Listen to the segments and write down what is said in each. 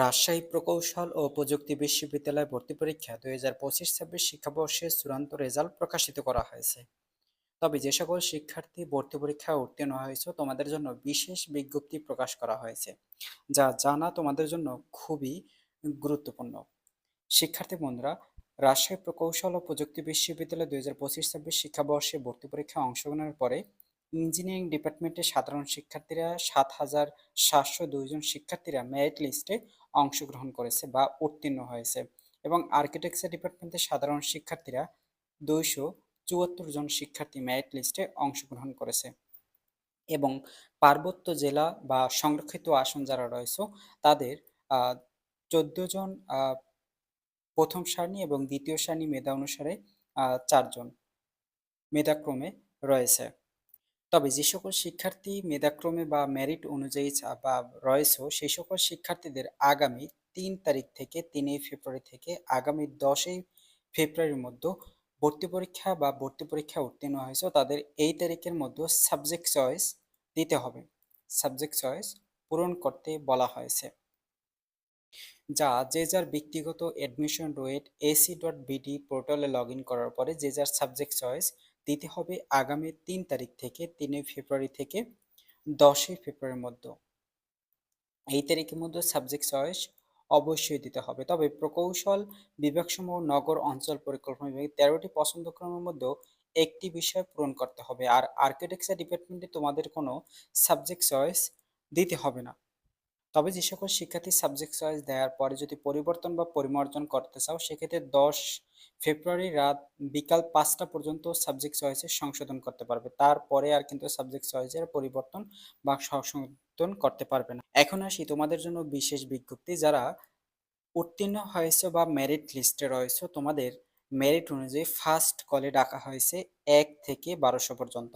রাজশাহী প্রকৌশল ও প্রযুক্তি বিশ্ববিদ্যালয় ভর্তি পরীক্ষা 2025-26 শিক্ষাবর্ষের চূড়ান্ত রেজাল্ট প্রকাশিত করা হয়েছে। তবে যে সকল শিক্ষার্থী ভর্তি পরীক্ষায় উত্তীর্ণ হয়েছে তোমাদের জন্য বিশেষ বিজ্ঞপ্তি প্রকাশ করা হয়েছে, যা জানা তোমাদের জন্য খুবই গুরুত্বপূর্ণ। শিক্ষার্থী বন্ধুরা, রাজশাহী প্রকৌশল ও প্রযুক্তি বিশ্ববিদ্যালয় 2025-26 শিক্ষাবর্ষে ভর্তি পরীক্ষায় অংশগ্রহণের পরে ইঞ্জিনিয়ারিং ডিপার্টমেন্টের সাধারণ শিক্ষার্থীরা 7,702 জন শিক্ষার্থীরা মেরিট লিস্টে অংশগ্রহণ করেছে বা উত্তীর্ণ হয়েছে, এবং আর্কিটেকচার ডিপার্টমেন্টের সাধারণ শিক্ষার্থীরা 274 জন শিক্ষার্থী মেরিট লিস্টে অংশগ্রহণ করেছে। এবং পার্বত্য জেলা বা সংরক্ষিত আসন যারা রয়েছে তাদের 14 জন প্রথম সারণী এবং দ্বিতীয় সারণী মেধা অনুসারে 4 জন মেধাক্রমে রয়েছে। তবে যে সকল শিক্ষার্থী মেধাক্রমে বা মেরিট অনুযায়ী বা রয়েছে সেই সকল শিক্ষার্থীদের আগামী 3 তারিখ থেকে 3 ফেব্রুয়ারি থেকে আগামী 10 ফেব্রুয়ারির মধ্যে ভর্তি পরীক্ষা বা ভর্তি পরীক্ষা উত্তীর্ণ হয়েছে তাদের এই তারিখের মধ্যে সাবজেক্ট চয়েস দিতে হবে। সাবজেক্ট চয়েস পূরণ করতে বলা হয়েছে, যা যে যার ব্যক্তিগত অ্যাডমিশন রোয়েট ac.bd পোর্টালে লগ ইন করার পরে যে যার সাবজেক্ট চয়েস দিতে হবে আগামী 3 তারিখ থেকে 3 ফেব্রুয়ারি থেকে 10 ফেব্রুয়ারির মধ্যে। এই তারিখের মধ্যে সাবজেক্ট চয়েস অবশ্যই দিতে হবে। তবে প্রকৌশল বিভাগসমূহ নগর অঞ্চল পরিকল্পনা বিভাগে 13টি পছন্দক্রমের মধ্যে একটি বিষয় পূরণ করতে হবে, আর আর্কিটেকচার ডিপার্টমেন্টে তোমাদের কোনো সাবজেক্ট চয়েস দিতে হবে না। তবে যে সকল শিক্ষার্থী সাবজেক্ট চয়েস দেওয়ার পরে যদি পরিবর্তন বা পরিমার্জন করতে চাও সেক্ষেত্রে 10 ফেব্রুয়ারি রাত বিকাল 5টা পর্যন্ত সাবজেক্ট চয়েসে সংশোধন করতে পারবে, তারপরে আর কিন্তু সাবজেক্ট চয়েসের পরিবর্তন বা সংশোধন করতে পারবে না। এখন আসি তোমাদের জন্য বিশেষ বিজ্ঞপ্তি, যারা উত্তীর্ণ হয়েছে বা মেরিট লিস্টে রয়েছে তোমাদের মেরিট অনুযায়ী ফার্স্ট কলে ডাকা হয়েছে 1 থেকে 1200 পর্যন্ত।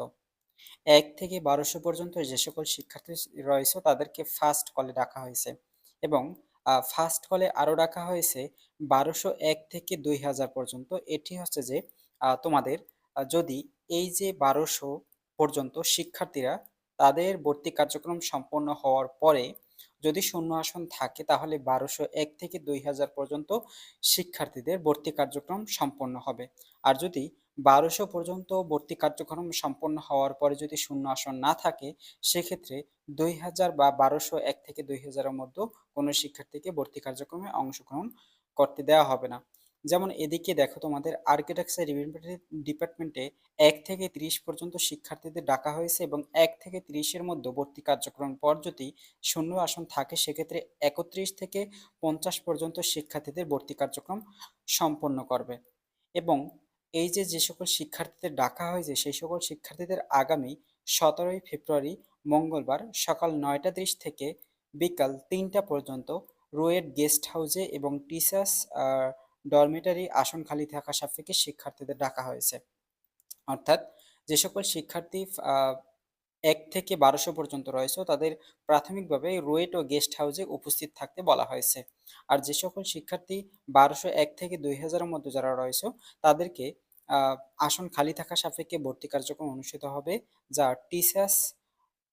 1 থেকে 1200 পর্যন্ত যে সকল শিক্ষার্থী রয়েছে তাদেরকে ফার্স্ট কলে ডাকা হয়েছে, এবং ফার্স্ট কলে আরও ডাকা হয়েছে 1201 থেকে 2000 পর্যন্ত। এটি হচ্ছে যে তোমাদের যদি এই যে 1200 পর্যন্ত শিক্ষার্থীরা তাদের ভর্তি কার্যক্রম সম্পন্ন হওয়ার পরে যদি শূন্য আসন থাকে তাহলে 1201 থেকে 2000 পর্যন্ত শিক্ষার্থীদের ভর্তি কার্যক্রম সম্পন্ন হবে। আর যদি 1200 পর্যন্ত ভর্তি কার্যক্রম সম্পন্ন হওয়ার পরে যদি শূন্য আসন না থাকে সেক্ষেত্রে 2000 বা 1201 থেকে 2000 এর মধ্যে কোনো শিক্ষার্থীকে ভর্তি কার্যক্রমে অংশগ্রহণ করতে দেওয়া হবে না। যেমন এদিকে দেখো তোমাদের আর্কিটেকচার ডিপার্টমেন্টে 1 থেকে 30 পর্যন্ত শিক্ষার্থীদের ডাকা হয়েছে, এবং 1 থেকে 30 এর মধ্যে ভর্তি কার্যক্রম পর যদি শূন্য আসন থাকে সেক্ষেত্রে 31 থেকে 50 পর্যন্ত শিক্ষার্থীদের ভর্তি কার্যক্রম সম্পন্ন করবে। এবং এই যে যে সকল শিক্ষার্থীদের ডাকা হয়েছে সেই সকল শিক্ষার্থীদের আগামী 17 ফেব্রুয়ারি মঙ্গলবার সকাল 9:30 থেকে বিকাল 3টা পর্যন্ত রোয়েট গেস্ট হাউসে এবং টিচার্স ডরমিটারি আসন খালি থাকা সাপেক্ষে শিক্ষার্থীদের ডাকা হয়েছে। অর্থাৎ যে সকল শিক্ষার্থী 1 থেকে 1200 পর্যন্ত রয়েছে তাদের প্রাথমিকভাবে রুয়েট ও গেস্ট হাউসে উপস্থিত থাকতে বলা হয়েছে। আর যে সকল শিক্ষার্থী 1201 থেকে 2000 এর মধ্যে যারা রয়েছে তাদেরকে আহ, আসন খালি থাকা সাপেক্ষে ভর্তি কার্যক্রম অনুষ্ঠিত হবে, যা টিচার্স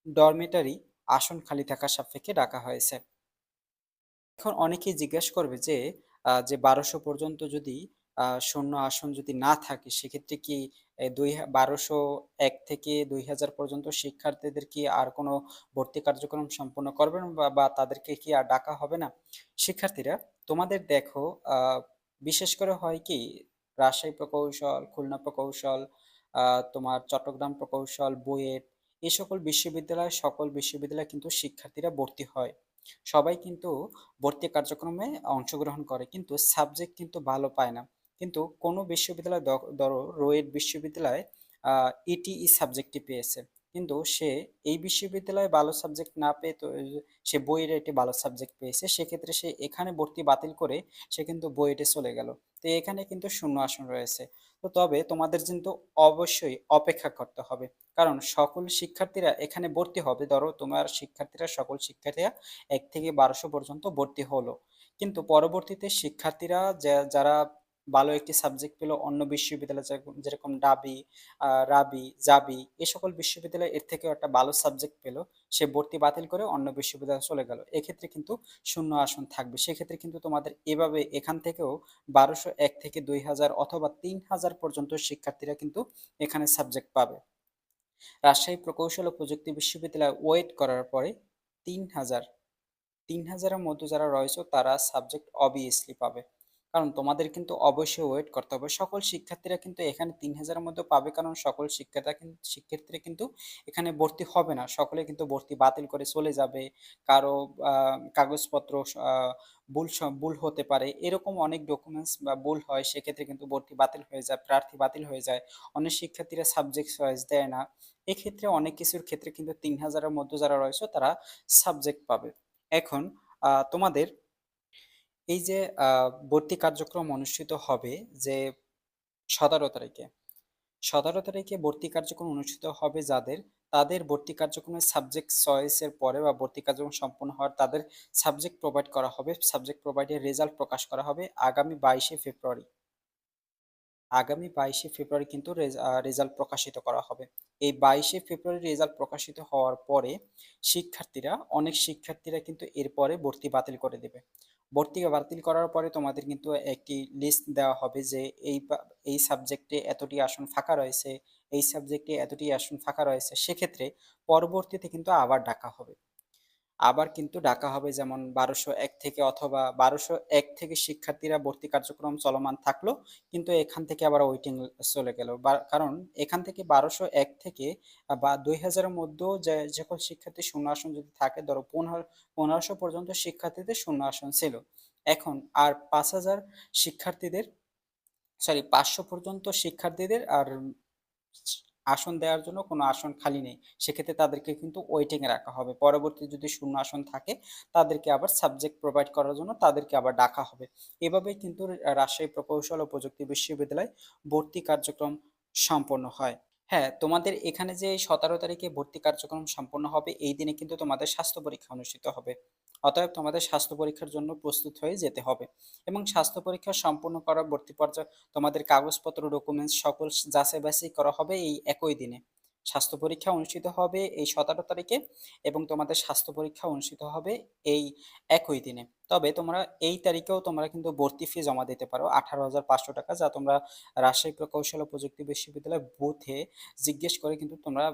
ডরমিটারি আসন খালি থাকা সাপেক্ষে ডাকা হয়েছে। এখন অনেকেই জিজ্ঞেস করবে যে যে 1200 পর্যন্ত যদি শূন্য আসন যদি না থাকে সেক্ষেত্রে কি 1201 থেকে 2000 পর্যন্ত শিক্ষার্থীদের কি আর কোনো ভর্তি কার্যক্রম সম্পন্ন করবেন বা তাদেরকে কি আর ডাকা হবে না? শিক্ষার্থীরা, তোমাদের দেখো বিশেষ করে হয় কি, রাজশাহী প্রকৌশল, খুলনা প্রকৌশল, তোমার চট্টগ্রাম প্রকৌশল, বুয়েট, এই সকল বিশ্ববিদ্যালয় সকল বিশ্ববিদ্যালয়ে কিন্তু শিক্ষার্থীরা ভর্তি হয়। সবাই কিন্তু ভর্তি কার্যক্রমে অংশগ্রহণ করে কিন্তু সাবজেক্ট কিন্তু ভালো পায় না। কিন্তু কোনো বিশ্ববিদ্যালয় ধরো রোয়েট বিশ্ববিদ্যালয় ইটিই সাবজেক্টটি পেয়েছে, কিন্তু সে এই বিশ্ববিদ্যালয়ে ভালো সাবজেক্ট না পেয়ে তো সে বুয়েটে ভালো সাবজেক্ট পেয়েছে, সেক্ষেত্রে সে এখানে ভর্তি বাতিল করে সে কিন্তু বুয়েটে চলে গেল। তো এখানে কিন্তু শূন্য আসন রয়েছে। তো তবে তোমাদের কিন্তু অবশ্যই অপেক্ষা করতে হবে, কারণ সকল শিক্ষার্থীরা এখানে ভর্তি হবে। ধরো তোমার শিক্ষার্থীরা সকল শিক্ষার্থীরা 1 থেকে 1200 পর্যন্ত ভর্তি হলো, কিন্তু পরবর্তীতে শিক্ষার্থীরা যারা ভালো একটি সাবজেক্ট পেল অন্য বিশ্ববিদ্যালয়ে, যেরকম ডাবি, রাবি, জাবি, এই সকল বিশ্ববিদ্যালয় এর থেকেও একটা ভালো সাবজেক্ট পেল, সে ভর্তি বাতিল করে অন্য বিশ্ববিদ্যালয়ে চলে গেল। এক্ষেত্রে কিন্তু শূন্য আসন থাকবে। সেক্ষেত্রে কিন্তু তোমাদের এভাবে এখান থেকেও 1201 থেকে 2000 অথবা 3000 পর্যন্ত শিক্ষার্থীরা কিন্তু এখানে সাবজেক্ট পাবে। রাজশাহী প্রকৌশল ও প্রযুক্তি বিশ্ববিদ্যালয়ে ওয়েট করার পরে 3000 3000-এর মধ্যে যারা রয়েছে তারা সাবজেক্ট অবভিয়াসলি পাবে। কারণ তোমাদের কিন্তু অবশ্যই ওয়েট করতে হবে। সকল শিক্ষার্থীরা কিন্তু এখানে 3000-এর মধ্যে পাবে, কারণ সকল শিক্ষার্থীরা কিন্তু এখানে ভর্তি হবে না। সকলে কিন্তু ভর্তি বাতিল করে চলে যাবে। কারো কাগজপত্র ভুল হতে পারে। এরকম অনেক ডকুমেন্টস বা ভুল হয়, সেক্ষেত্রে কিন্তু ভর্তি বাতিল হয়ে যায়, প্রার্থী বাতিল হয়ে যায়। অনেক শিক্ষার্থীরা সাবজেক্ট চয়েস দেয় না। এক্ষেত্রে অনেক কিছুর ক্ষেত্রে কিন্তু 3000-এর মধ্যে যারা রয়েছে তারা সাবজেক্ট পাবে। এখন তোমাদের এই যে ভর্তি কার্যক্রম অনুষ্ঠিত হবে যে 17 তারিখে, 17 তারিখে ভর্তি কার্যক্রম অনুষ্ঠিত হবে যাদের, তাদের ভর্তি কার্যক্রমের সাবজেক্ট চয়েসের পরে বা ভর্তি কার্যক্রম সম্পন্ন হওয়ার তাদের সাবজেক্ট প্রোভাইড করা হবে। সাবজেক্ট প্রোভাইডের রেজাল্ট প্রকাশ করা হবে আগামী 22শে ফেব্রুয়ারি। আগামী 22শে ফেব্রুয়ারি কিন্তু রেজাল্ট প্রকাশিত করা হবে। এই 22শে ফেব্রুয়ারি রেজাল্ট প্রকাশিত হওয়ার পরে অনেক শিক্ষার্থীরা কিন্তু এরপরে ভর্তি বাতিল করে দেবে। ভর্তি বাতিল করার পরে তোমাদের কিন্তু একটি লিস্ট দেওয়া হবে যে এই সাবজেক্টে এতটি আসন ফাঁকা রয়েছে, এই সাবজেক্টে এতটি আসন ফাঁকা রয়েছে। সেক্ষেত্রে পরবর্তীতে কিন্তু আবার কিন্তু ডাকা হবে, যেমন 1201 থেকে, অথবা 1201 থেকে শিক্ষার্থীরা ভর্তি কার্যক্রম চলমান থাকলো, কিন্তু এখান থেকে আবার ওয়েটিং চলে গেল। কারণ এখান থেকে 1201 থেকে বা 2000-এর মধ্যেও যে সকল শিক্ষার্থী শূন্য আসন যদি থাকে, ধরো 1500 পর্যন্ত শিক্ষার্থীদের শূন্য আসন ছিল। এখন আর 5000 শিক্ষার্থীদের, 500 পর্যন্ত শিক্ষার্থীদের আর আসন দেওয়ার জন্য কোনো আসন খালি নেই। সেক্ষেত্রে তাদেরকে কিন্তু ওয়েটিং এ রাখা হবে। পরবর্তী যদি শূন্য আসন থাকে, তাদেরকে আবার সাবজেক্ট প্রোভাইড করার জন্য তাদেরকে আবার ডাকা হবে। এভাবেই কিন্তু রাজশাহী প্রকৌশল ও প্রযুক্তি বিশ্ববিদ্যালয় ভর্তি কার্যক্রম সম্পন্ন হয়। হ্যাঁ, তোমাদের এখানে যে 17 তারিখে ভর্তি কার্যক্রম সম্পন্ন হবে, এই দিনে কিন্তু তোমাদের স্বাস্থ্য পরীক্ষা অনুষ্ঠিত হবে। অতএব তোমাদের স্বাস্থ্য পরীক্ষার জন্য প্রস্তুত হয়ে যেতে হবে। এবং স্বাস্থ্য পরীক্ষা সম্পন্ন করা ভর্তি পর্যায়ে তোমাদের কাগজপত্র, ডকুমেন্টস সকল যাচাই বাছাই করা হবে এই একই দিনে। স্বাস্থ্য পরীক্ষা অনুষ্ঠিত হবে এই 17 তারিখে, এবং তোমাদের স্বাস্থ্য পরীক্ষা অনুষ্ঠিত হবে এই একই দিনে। তবে তোমরা এই তারিখেও তোমরা কিন্তু ভর্তি ফি জমা দিতে পারো 18,500 টাকা, যা তোমরা রাজশাহী প্রকৌশল ও প্রযুক্তি বিশ্ববিদ্যালয় বুথে জিজ্ঞেস করে কিন্তু তোমরা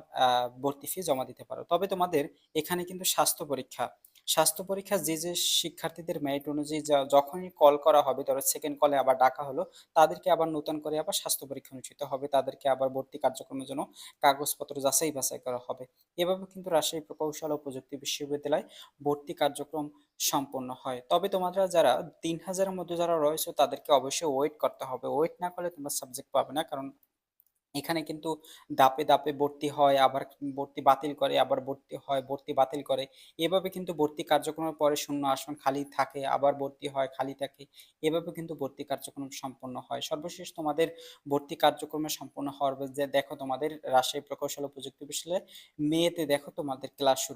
ভর্তি ফি জমা দিতে পারো। তবে তোমাদের এখানে কিন্তু স্বাস্থ্য পরীক্ষা যে শিক্ষার্থীদের মেরিট অনুযায়ী যখনই কল করা হবে, ধরো সেকেন্ড কলে আবার ডাকা হলো, তাদেরকে আবার নতুন করে আবার স্বাস্থ্য পরীক্ষা অনুষ্ঠিত হবে। তাদেরকে আবার ভর্তি কার্যক্রমের জন্য কাগজপত্র যাচাই বাছাই করা হবে। এভাবে কিন্তু রাজশাহী প্রকৌশল ও প্রযুক্তি বিশ্ববিদ্যালয় ভর্তি কার্যক্রম সম্পন্ন হয়। তবে তোমরা যারা 3000-এর মধ্যে যারা রয়েছে তাদেরকে অবশ্যই ওয়েট করতে হবে। ওয়েট না করলে তোমরা সাবজেক্ট পাবে না, কারণ এখানে কিন্তু ধাপে ধাপে ভর্তি হয়, আবার ভর্তি বাতিল করে, আবার ভর্তি হয়, ভর্তি বাতিল করে। এভাবে কিন্তু ভর্তি কার্যক্রমের পরে শূন্য আসন খালি থাকে, আবার ভর্তি হয়, খালি থাকে। এভাবে কিন্তু ভর্তি কার্যক্রম সম্পন্ন হয়। সর্বশেষ তোমাদের ভর্তি কার্যক্রমে সম্পন্ন হওয়ার যে দেখো তোমাদের রাজশাহী প্রকৌশল ও প্রযুক্তি বিশ্ববিদ্যালয়ে মেতে দেখো তোমাদের ক্লাস শুরু